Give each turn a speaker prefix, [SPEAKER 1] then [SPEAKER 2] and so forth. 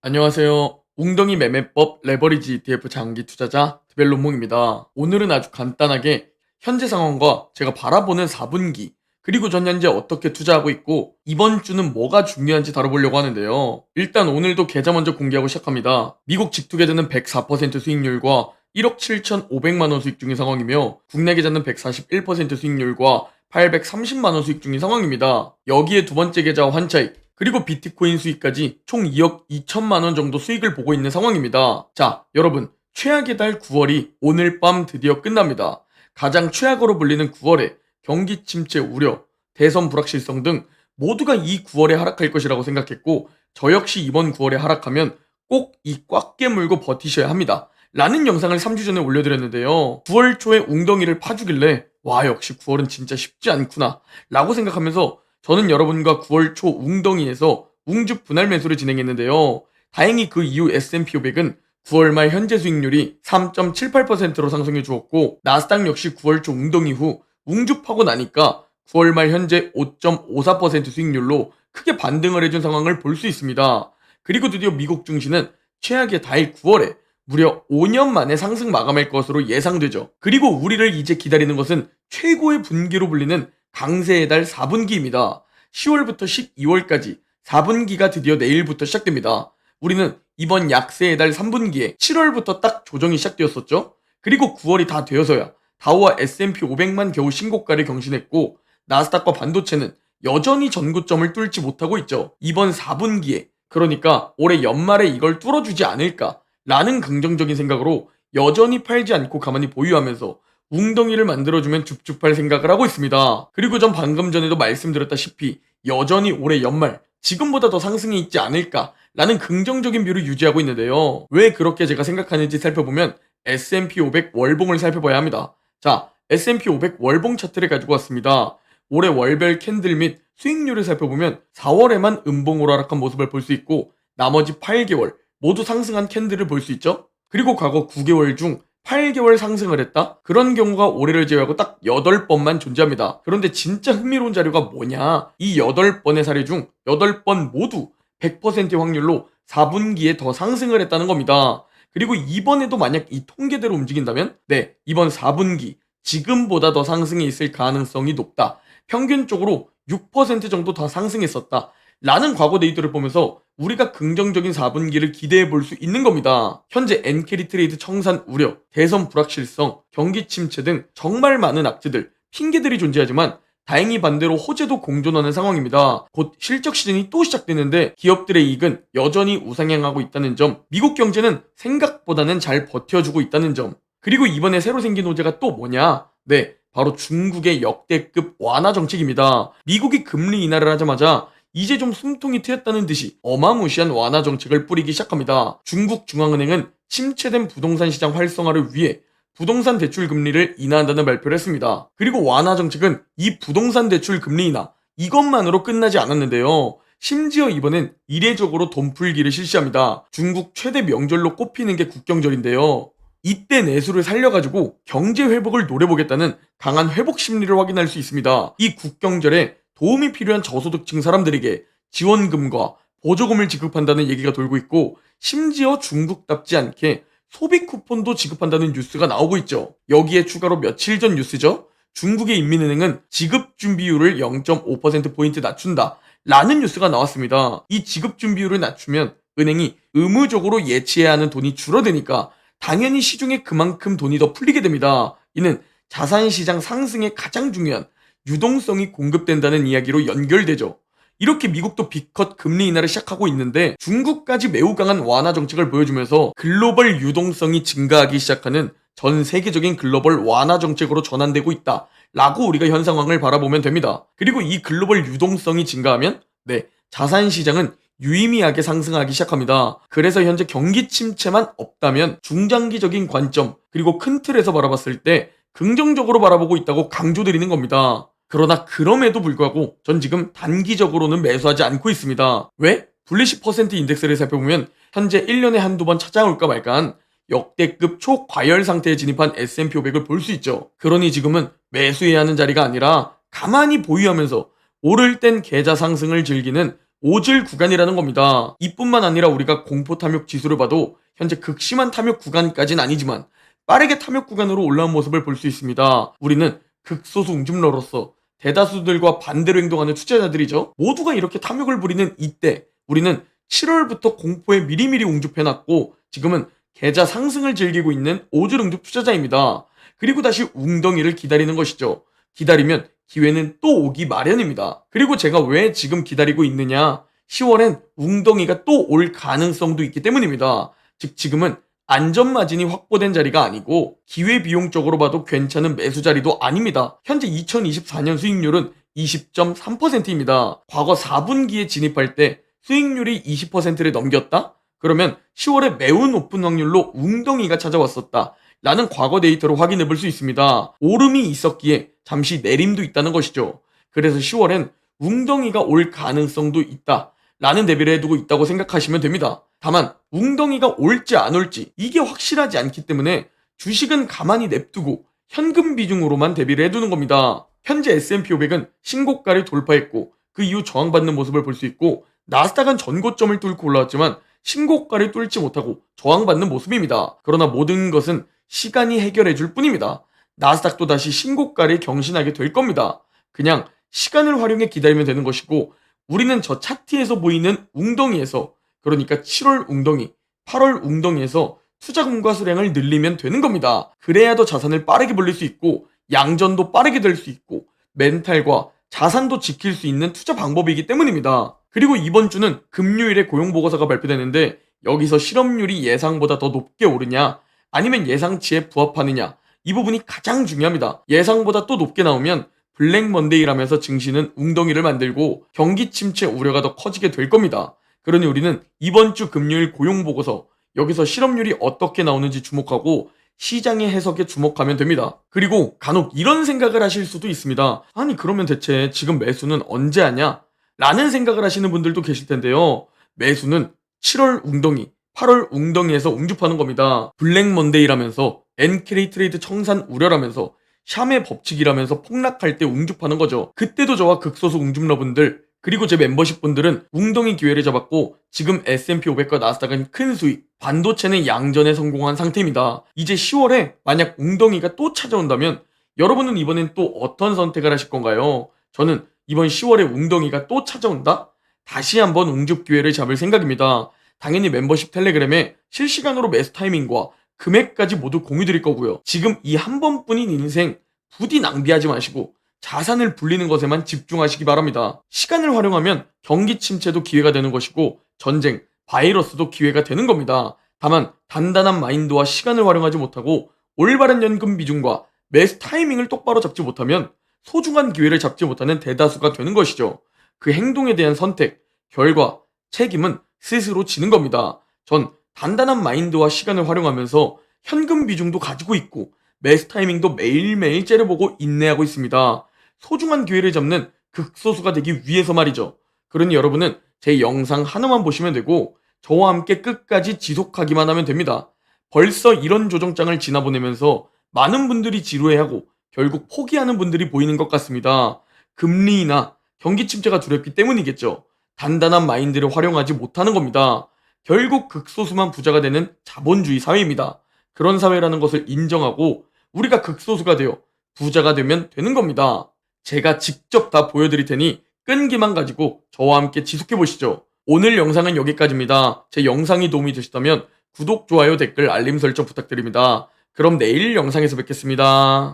[SPEAKER 1] 안녕하세요. 웅덩이 매매법 레버리지 ETF 장기 투자자 드벨론몽입니다. 오늘은 아주 간단하게 현재 상황과 제가 바라보는 4분기 그리고 전 현재 어떻게 투자하고 있고 이번 주는 뭐가 중요한지 다뤄보려고 하는데요. 일단 오늘도 계좌 먼저 공개하고 시작합니다. 미국 직투계좌는 104% 수익률과 1억 7,500만 원 수익 중인 상황이며 국내 계좌는 141% 수익률과 830만 원 수익 중인 상황입니다. 여기에 두 번째 계좌와 환차익 그리고 비트코인 수익까지 총 2억 2천만 원 정도 수익을 보고 있는 상황입니다. 자, 여러분, 최악의 달 9월이 오늘 밤 드디어 끝납니다. 가장 최악으로 불리는 9월에 경기 침체 우려, 대선 불확실성 등 모두가 이 9월에 하락할 것이라고 생각했고 저 역시 이번 9월에 하락하면 꼭 이 꽉 깨물고 버티셔야 합니다. 라는 영상을 3주 전에 올려드렸는데요. 9월 초에 웅덩이를 파주길래 와 역시 9월은 진짜 쉽지 않구나 라고 생각하면서 저는 여러분과 9월 초 웅덩이에서 웅주 분할 매수를 진행했는데요. 다행히 그 이후 S&P 500은 9월 말 현재 수익률이 3.78%로 상승해 주었고 나스닥 역시 9월 초 웅덩이 후 웅주 파고 나니까 9월 말 현재 5.54% 수익률로 크게 반등을 해준 상황을 볼 수 있습니다. 그리고 드디어 미국 증시는 최악의 달 9월에 무려 5년 만에 상승 마감할 것으로 예상되죠. 그리고 우리를 이제 기다리는 것은 최고의 분기로 불리는 강세의 달 4분기입니다. 10월부터 12월까지 4분기가 드디어 내일부터 시작됩니다. 우리는 이번 약세의 달 3분기에 7월부터 딱 조정이 시작되었었죠. 그리고 9월이 다 되어서야 다우와 S&P 500만 겨우 신고가를 경신했고 나스닥과 반도체는 여전히 전고점을 뚫지 못하고 있죠. 이번 4분기에 그러니까 올해 연말에 이걸 뚫어주지 않을까 라는 긍정적인 생각으로 여전히 팔지 않고 가만히 보유하면서 웅덩이를 만들어주면 줍줍할 생각을 하고 있습니다. 그리고 전 방금 전에도 말씀드렸다시피 여전히 올해 연말 지금보다 더 상승이 있지 않을까 라는 긍정적인 뷰를 유지하고 있는데요. 왜 그렇게 제가 생각하는지 살펴보면 S&P 500 월봉을 살펴봐야 합니다. 자, S&P 500 월봉 차트를 가지고 왔습니다. 올해 월별 캔들 및 수익률을 살펴보면 4월에만 음봉으로 하락한 모습을 볼 수 있고 나머지 8개월 모두 상승한 캔들을 볼 수 있죠. 그리고 과거 9개월 중 8개월 상승을 했다? 그런 경우가 올해를 제외하고 딱 8번만 존재합니다. 그런데 진짜 흥미로운 자료가 뭐냐? 이 8번의 사례 중 8번 모두 100%의 확률로 4분기에 더 상승을 했다는 겁니다. 그리고 이번에도 만약 이 통계대로 움직인다면 네, 이번 4분기 지금보다 더 상승이 있을 가능성이 높다. 평균적으로 6% 정도 더 상승했었다. 라는 과거 데이터를 보면서 우리가 긍정적인 4분기를 기대해 볼 수 있는 겁니다. 현재 엔캐리 트레이드 청산 우려, 대선 불확실성, 경기 침체 등 정말 많은 악재들, 핑계들이 존재하지만 다행히 반대로 호재도 공존하는 상황입니다. 곧 실적 시즌이 또 시작되는데 기업들의 이익은 여전히 우상향하고 있다는 점, 미국 경제는 생각보다는 잘 버텨주고 있다는 점, 그리고 이번에 새로 생긴 호재가 또 뭐냐? 네, 바로 중국의 역대급 완화 정책입니다. 미국이 금리 인하를 하자마자 이제 좀 숨통이 트였다는 듯이 어마무시한 완화 정책을 뿌리기 시작합니다. 중국 중앙은행은 침체된 부동산 시장 활성화를 위해 부동산 대출 금리를 인하한다는 발표를 했습니다. 그리고 완화 정책은 이 부동산 대출 금리 인하 이것만으로 끝나지 않았는데요. 심지어 이번엔 이례적으로 돈풀기를 실시합니다. 중국 최대 명절로 꼽히는 게 국경절인데요. 이때 내수를 살려가지고 경제 회복을 노려보겠다는 강한 회복 심리를 확인할 수 있습니다. 이 국경절에 도움이 필요한 저소득층 사람들에게 지원금과 보조금을 지급한다는 얘기가 돌고 있고 심지어 중국답지 않게 소비 쿠폰도 지급한다는 뉴스가 나오고 있죠. 여기에 추가로 며칠 전 뉴스죠. 중국의 인민은행은 지급준비율을 0.5%포인트 낮춘다 라는 뉴스가 나왔습니다. 이 지급준비율을 낮추면 은행이 의무적으로 예치해야 하는 돈이 줄어드니까 당연히 시중에 그만큼 돈이 더 풀리게 됩니다. 이는 자산시장 상승에 가장 중요한 유동성이 공급된다는 이야기로 연결되죠. 이렇게 미국도 빅컷 금리 인하를 시작하고 있는데 중국까지 매우 강한 완화 정책을 보여주면서 글로벌 유동성이 증가하기 시작하는 전 세계적인 글로벌 완화 정책으로 전환되고 있다 라고 우리가 현 상황을 바라보면 됩니다. 그리고 이 글로벌 유동성이 증가하면 네, 자산시장은 유의미하게 상승하기 시작합니다. 그래서 현재 경기 침체만 없다면 중장기적인 관점 그리고 큰 틀에서 바라봤을 때 긍정적으로 바라보고 있다고 강조드리는 겁니다. 그러나 그럼에도 불구하고 전 지금 단기적으로는 매수하지 않고 있습니다. 왜? 블리시 퍼센트 인덱스를 살펴보면 현재 1년에 한두 번 찾아올까 말까한 역대급 초과열 상태에 진입한 S&P 500을 볼 수 있죠. 그러니 지금은 매수해야 하는 자리가 아니라 가만히 보유하면서 오를 땐 계좌 상승을 즐기는 오질 구간이라는 겁니다. 이뿐만 아니라 우리가 공포 탐욕 지수를 봐도 현재 극심한 탐욕 구간까지는 아니지만 빠르게 탐욕 구간으로 올라온 모습을 볼 수 있습니다. 우리는 극소수 웅줌러로서 대다수들과 반대로 행동하는 투자자들이죠. 모두가 이렇게 탐욕을 부리는 이때 우리는 7월부터 공포에 미리미리 웅줍해놨고 지금은 계좌 상승을 즐기고 있는 오질 웅줍 투자자입니다. 그리고 다시 웅덩이를 기다리는 것이죠. 기다리면 기회는 또 오기 마련입니다. 그리고 제가 왜 지금 기다리고 있느냐? 10월엔 웅덩이가 또 올 가능성도 있기 때문입니다. 즉 지금은 안전마진이 확보된 자리가 아니고 기회비용적으로 봐도 괜찮은 매수 자리도 아닙니다. 현재 2024년 수익률은 20.3%입니다. 과거 4분기에 진입할 때 수익률이 20%를 넘겼다? 그러면 10월에 매우 높은 확률로 웅덩이가 찾아왔었다 라는 과거 데이터로 확인해 볼 수 있습니다. 오름이 있었기에 잠시 내림도 있다는 것이죠. 그래서 10월엔 웅덩이가 올 가능성도 있다 라는 대비를 해두고 있다고 생각하시면 됩니다. 다만 웅덩이가 올지 안 올지 이게 확실하지 않기 때문에 주식은 가만히 냅두고 현금 비중으로만 대비를 해두는 겁니다. 현재 S&P 500은 신고가를 돌파했고 그 이후 저항받는 모습을 볼 수 있고 나스닥은 전고점을 뚫고 올라왔지만 신고가를 뚫지 못하고 저항받는 모습입니다. 그러나 모든 것은 시간이 해결해 줄 뿐입니다. 나스닥도 다시 신고가를 경신하게 될 겁니다. 그냥 시간을 활용해 기다리면 되는 것이고 우리는 저 차트에서 보이는 웅덩이에서 그러니까 7월 웅덩이, 8월 웅덩이에서 투자금과 수량을 늘리면 되는 겁니다. 그래야 더 자산을 빠르게 벌릴 수 있고 양전도 빠르게 될 수 있고 멘탈과 자산도 지킬 수 있는 투자 방법이기 때문입니다. 그리고 이번 주는 금요일에 고용보고서가 발표되는데 여기서 실업률이 예상보다 더 높게 오르냐 아니면 예상치에 부합하느냐 이 부분이 가장 중요합니다. 예상보다 또 높게 나오면 블랙 먼데이라면서 증시는 웅덩이를 만들고 경기 침체 우려가 더 커지게 될 겁니다. 그러니 우리는 이번 주 금요일 고용보고서 여기서 실업률이 어떻게 나오는지 주목하고 시장의 해석에 주목하면 됩니다. 그리고 간혹 이런 생각을 하실 수도 있습니다. 아니 그러면 대체 지금 매수는 언제 하냐? 라는 생각을 하시는 분들도 계실 텐데요. 매수는 7월 웅덩이, 8월 웅덩이에서 웅줍하는 겁니다. 블랙 먼데이라면서 NK 트레이드 청산 우려라면서 샴의 법칙이라면서 폭락할 때 웅줍하는 거죠. 그때도 저와 극소수 웅줍러분들 그리고 제 멤버십 분들은 웅덩이 기회를 잡았고 지금 S&P 500과 나스닥은 큰 수익, 반도체는 양전에 성공한 상태입니다. 이제 10월에 만약 웅덩이가 또 찾아온다면 여러분은 이번엔 또 어떤 선택을 하실 건가요? 저는 이번 10월에 웅덩이가 또 찾아온다? 다시 한번 웅줍 기회를 잡을 생각입니다. 당연히 멤버십 텔레그램에 실시간으로 매수 타이밍과 금액까지 모두 공유 드릴 거고요. 지금 이 한 번뿐인 인생 부디 낭비하지 마시고 자산을 불리는 것에만 집중하시기 바랍니다. 시간을 활용하면 경기 침체도 기회가 되는 것이고 전쟁, 바이러스도 기회가 되는 겁니다. 다만 단단한 마인드와 시간을 활용하지 못하고 올바른 연금 비중과 매수 타이밍을 똑바로 잡지 못하면 소중한 기회를 잡지 못하는 대다수가 되는 것이죠. 그 행동에 대한 선택, 결과, 책임은 스스로 지는 겁니다. 전 단단한 마인드와 시간을 활용하면서 현금 비중도 가지고 있고 매수 타이밍도 매일매일 째려보고 인내하고 있습니다. 소중한 기회를 잡는 극소수가 되기 위해서 말이죠. 그러니 여러분은 제 영상 하나만 보시면 되고 저와 함께 끝까지 지속하기만 하면 됩니다. 벌써 이런 조정장을 지나보내면서 많은 분들이 지루해하고 결국 포기하는 분들이 보이는 것 같습니다. 금리나 경기 침체가 두렵기 때문이겠죠. 단단한 마인드를 활용하지 못하는 겁니다. 결국 극소수만 부자가 되는 자본주의 사회입니다. 그런 사회라는 것을 인정하고 우리가 극소수가 되어 부자가 되면 되는 겁니다. 제가 직접 다 보여드릴 테니 끈기만 가지고 저와 함께 지속해 보시죠. 오늘 영상은 여기까지입니다. 제 영상이 도움이 되셨다면 구독, 좋아요, 댓글, 알림 설정 부탁드립니다. 그럼 내일 영상에서 뵙겠습니다.